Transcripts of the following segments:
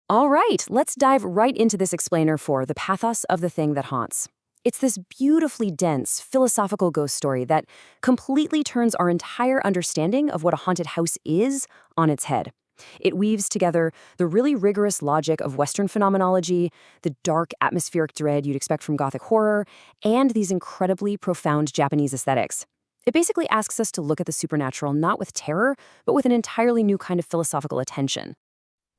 All right, let's dive right into this explainer for the pathos of the thing that haunts. It's this beautifully dense, philosophical ghost story that completely turns our entire understanding of what a haunted house is on its head. It weaves together the really rigorous logic of Western phenomenology, the dark atmospheric dread you'd expect from Gothic horror, and these incredibly profound Japanese aesthetics. It basically asks us to look at the supernatural not with terror, but with an entirely new kind of philosophical attention.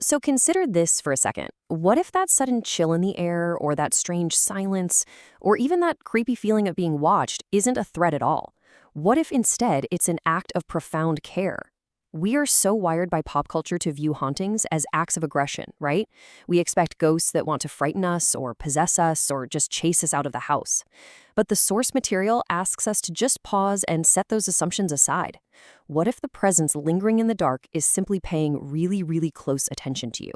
So consider this for a second. What if that sudden chill in the air, or that strange silence, or even that creepy feeling of being watched isn't a threat at all? What if instead it's an act of profound care? We are so wired by pop culture to view hauntings as acts of aggression, right? We expect ghosts that want to frighten us, or possess us, or just chase us out of the house. But the source material asks us to just pause and set those assumptions aside. What if the presence lingering in the dark is simply paying really, really close attention to you?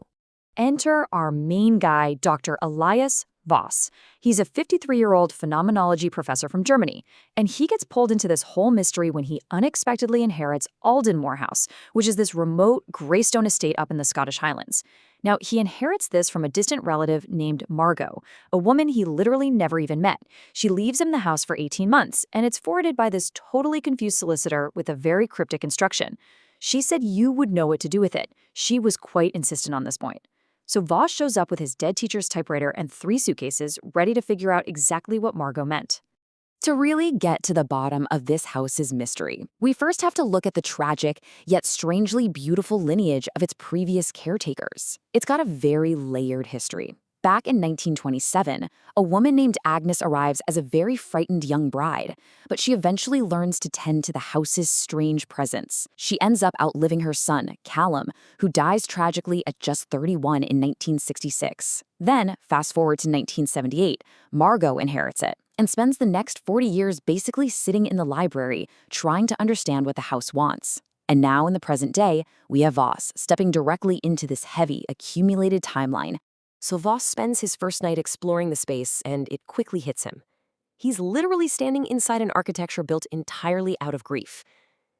Enter our main guy, Dr. Elias Voss. He's a 53-year-old phenomenology professor from Germany, and he gets pulled into this whole mystery when he unexpectedly inherits Aldenmoor House, which is this remote graystone estate up in the Scottish Highlands. Now, he inherits this from a distant relative named Margot, a woman he literally never even met. She leaves him the house for 18 months, and it's forwarded by this totally confused solicitor with a very cryptic instruction. She said you would know what to do with it. She was quite insistent on this point. So Voss shows up with his dead teacher's typewriter and 3 suitcases, ready to figure out exactly what Margot meant. To really get to the bottom of this house's mystery, we first have to look at the tragic, yet strangely beautiful lineage of its previous caretakers. It's got a very layered history. Back in 1927, a woman named Agnes arrives as a very frightened young bride, but she eventually learns to tend to the house's strange presence. She ends up outliving her son, Callum, who dies tragically at just 31 in 1966. Then, fast forward to 1978, Margot inherits it and spends the next 40 years basically sitting in the library, trying to understand what the house wants. And now, in the present day, we have Voss stepping directly into this heavy, accumulated timeline. So Voss spends his first night exploring the space, and it quickly hits him. He's literally standing inside an architecture built entirely out of grief.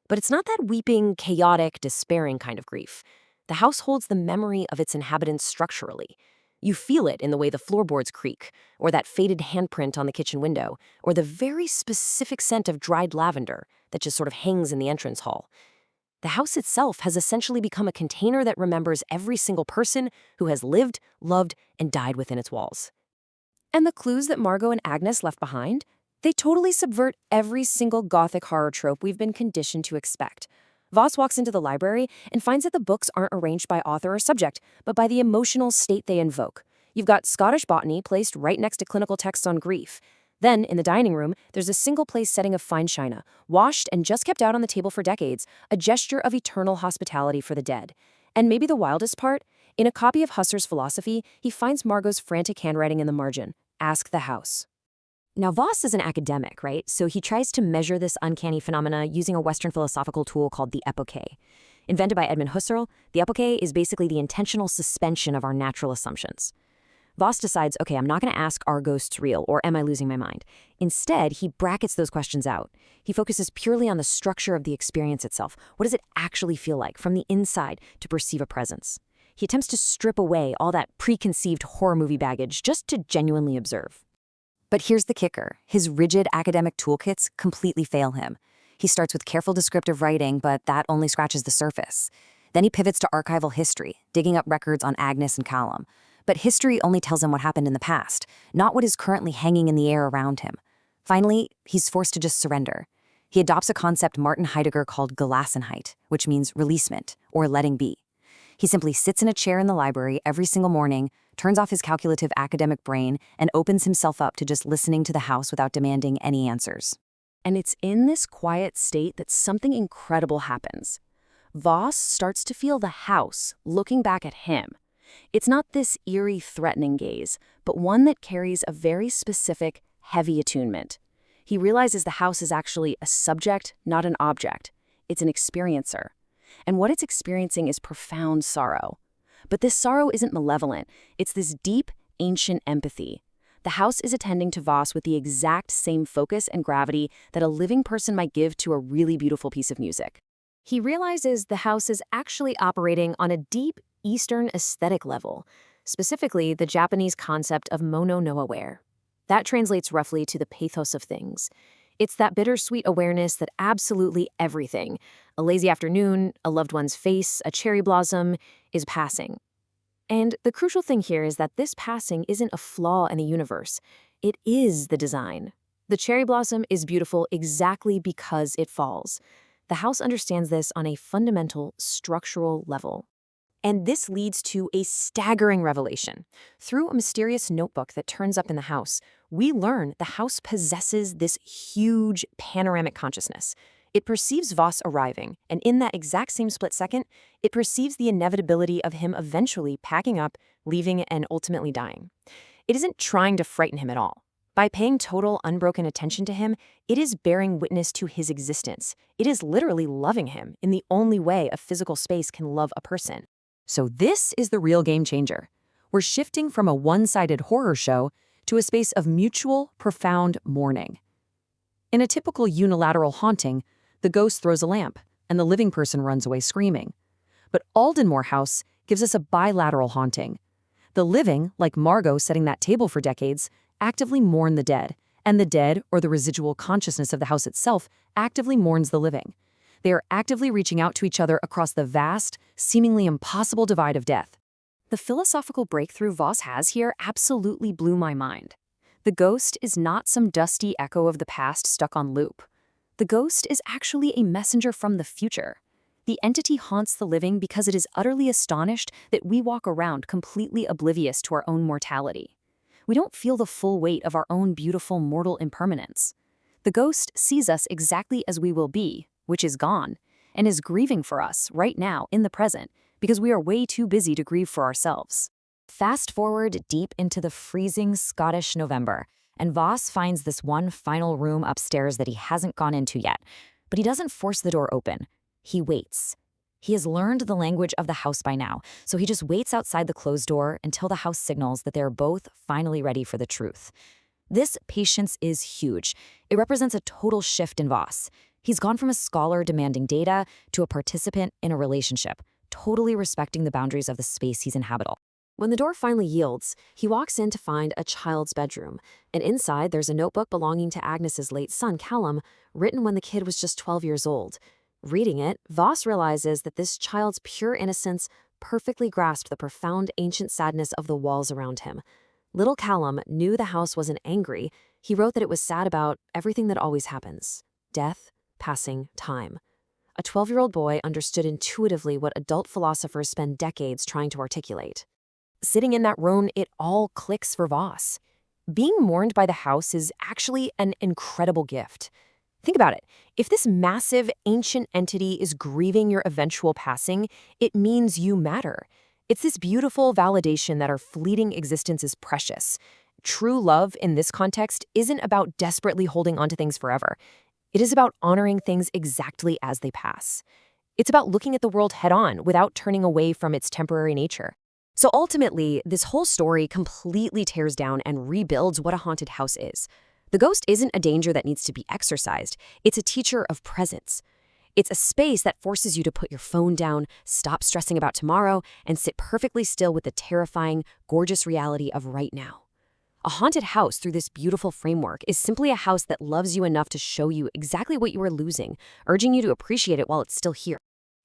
But it's not that weeping, chaotic, despairing kind of grief. The house holds the memory of its inhabitants structurally. You feel it in the way the floorboards creak, or that faded handprint on the kitchen window, or the very specific scent of dried lavender that just sort of hangs in the entrance hall. The house itself has essentially become a container that remembers every single person who has lived, loved, and died within its walls. And the clues that Margot and Agnes left behind, they totally subvert every single Gothic horror trope we've been conditioned to expect. Voss walks into the library and finds that the books aren't arranged by author or subject, but by the emotional state they invoke. You've got Scottish botany placed right next to clinical texts on grief. Then, in the dining room, there's a single-place setting of fine china, washed and just kept out on the table for decades, a gesture of eternal hospitality for the dead. And maybe the wildest part? In a copy of Husserl's philosophy, he finds Margot's frantic handwriting in the margin, "Ask the house." Now, Voss is an academic, right? So he tries to measure this uncanny phenomena using a Western philosophical tool called the epoche. Invented by Edmund Husserl, the epoche is basically the intentional suspension of our natural assumptions. Voss decides, okay, I'm not going to ask, are ghosts real, or am I losing my mind? Instead, he brackets those questions out. He focuses purely on the structure of the experience itself. What does it actually feel like from the inside to perceive a presence? He attempts to strip away all that preconceived horror movie baggage just to genuinely observe. But here's the kicker. His rigid academic toolkits completely fail him. He starts with careful descriptive writing, but that only scratches the surface. Then he pivots to archival history, digging up records on Agnes and Callum. But history only tells him what happened in the past, not what is currently hanging in the air around him. Finally, he's forced to just surrender. He adopts a concept Martin Heidegger called Gelassenheit, which means releasement, or letting be. He simply sits in a chair in the library every single morning, turns off his calculative academic brain, and opens himself up to just listening to the house without demanding any answers. And it's in this quiet state that something incredible happens. Voss starts to feel the house looking back at him. It's not this eerie, threatening gaze, but one that carries a very specific, heavy attunement. He realizes the house is actually a subject, not an object. It's an experiencer. And what it's experiencing is profound sorrow. But this sorrow isn't malevolent. It's this deep, ancient empathy. The house is attending to Voss with the exact same focus and gravity that a living person might give to a really beautiful piece of music. He realizes the house is actually operating on a deep, Eastern aesthetic level, specifically the Japanese concept of mono no aware. That translates roughly to the pathos of things. It's that bittersweet awareness that absolutely everything, a lazy afternoon, a loved one's face, a cherry blossom, is passing. And the crucial thing here is that this passing isn't a flaw in the universe. It is the design. The cherry blossom is beautiful exactly because it falls. The house understands this on a fundamental, structural level. And this leads to a staggering revelation. Through a mysterious notebook that turns up in the house, we learn the house possesses this huge panoramic consciousness. It perceives Voss arriving, and in that exact same split second, it perceives the inevitability of him eventually packing up, leaving, and ultimately dying. It isn't trying to frighten him at all. By paying total, unbroken attention to him, it is bearing witness to his existence. It is literally loving him in the only way a physical space can love a person. So this is the real game changer. We're shifting from a one-sided horror show to a space of mutual, profound mourning. In a typical unilateral haunting, the ghost throws a lamp, and the living person runs away screaming. But Aldenmoor House gives us a bilateral haunting. The living, like Margot setting that table for decades, actively mourn the dead, and the dead, or the residual consciousness of the house itself, actively mourns the living. They are actively reaching out to each other across the vast, seemingly impossible divide of death. The philosophical breakthrough Voss has here absolutely blew my mind. The ghost is not some dusty echo of the past stuck on loop. The ghost is actually a messenger from the future. The entity haunts the living because it is utterly astonished that we walk around completely oblivious to our own mortality. We don't feel the full weight of our own beautiful mortal impermanence. The ghost sees us exactly as we will be, which is gone, and is grieving for us right now in the present because we are way too busy to grieve for ourselves. Fast forward deep into the freezing Scottish November, and Voss finds this one final room upstairs that he hasn't gone into yet, but he doesn't force the door open. He waits. He has learned the language of the house by now, so he just waits outside the closed door until the house signals that they are both finally ready for the truth. This patience is huge. It represents a total shift in Voss. He's gone from a scholar demanding data to a participant in a relationship, totally respecting the boundaries of the space he's inhabiting. When the door finally yields, he walks in to find a child's bedroom, and inside there's a notebook belonging to Agnes's late son, Callum, written when the kid was just 12 years old. Reading it, Voss realizes that this child's pure innocence perfectly grasped the profound ancient sadness of the walls around him. Little Callum knew the house wasn't angry. He wrote that it was sad about everything that always happens: death, passing, time. A 12-year-old boy understood intuitively what adult philosophers spend decades trying to articulate. Sitting in that room, it all clicks for Voss. Being mourned by the house is actually an incredible gift. Think about it. If this massive, ancient entity is grieving your eventual passing, it means you matter. It's this beautiful validation that our fleeting existence is precious. True love, in this context, isn't about desperately holding onto things forever. It is about honoring things exactly as they pass. It's about looking at the world head-on without turning away from its temporary nature. So ultimately, this whole story completely tears down and rebuilds what a haunted house is. The ghost isn't a danger that needs to be exorcised. It's a teacher of presence. It's a space that forces you to put your phone down, stop stressing about tomorrow, and sit perfectly still with the terrifying, gorgeous reality of right now. A haunted house, through this beautiful framework, is simply a house that loves you enough to show you exactly what you are losing, urging you to appreciate it while it's still here.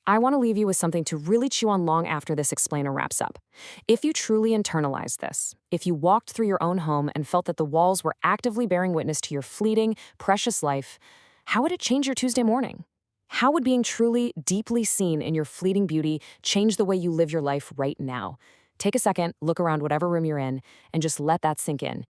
I want to leave you with something to really chew on long after this explainer wraps up. If you truly internalized this, if you walked through your own home and felt that the walls were actively bearing witness to your fleeting, precious life, how would it change your Tuesday morning? How would being truly, deeply seen in your fleeting beauty change the way you live your life right now? Take a second, look around whatever room you're in, and just let that sink in.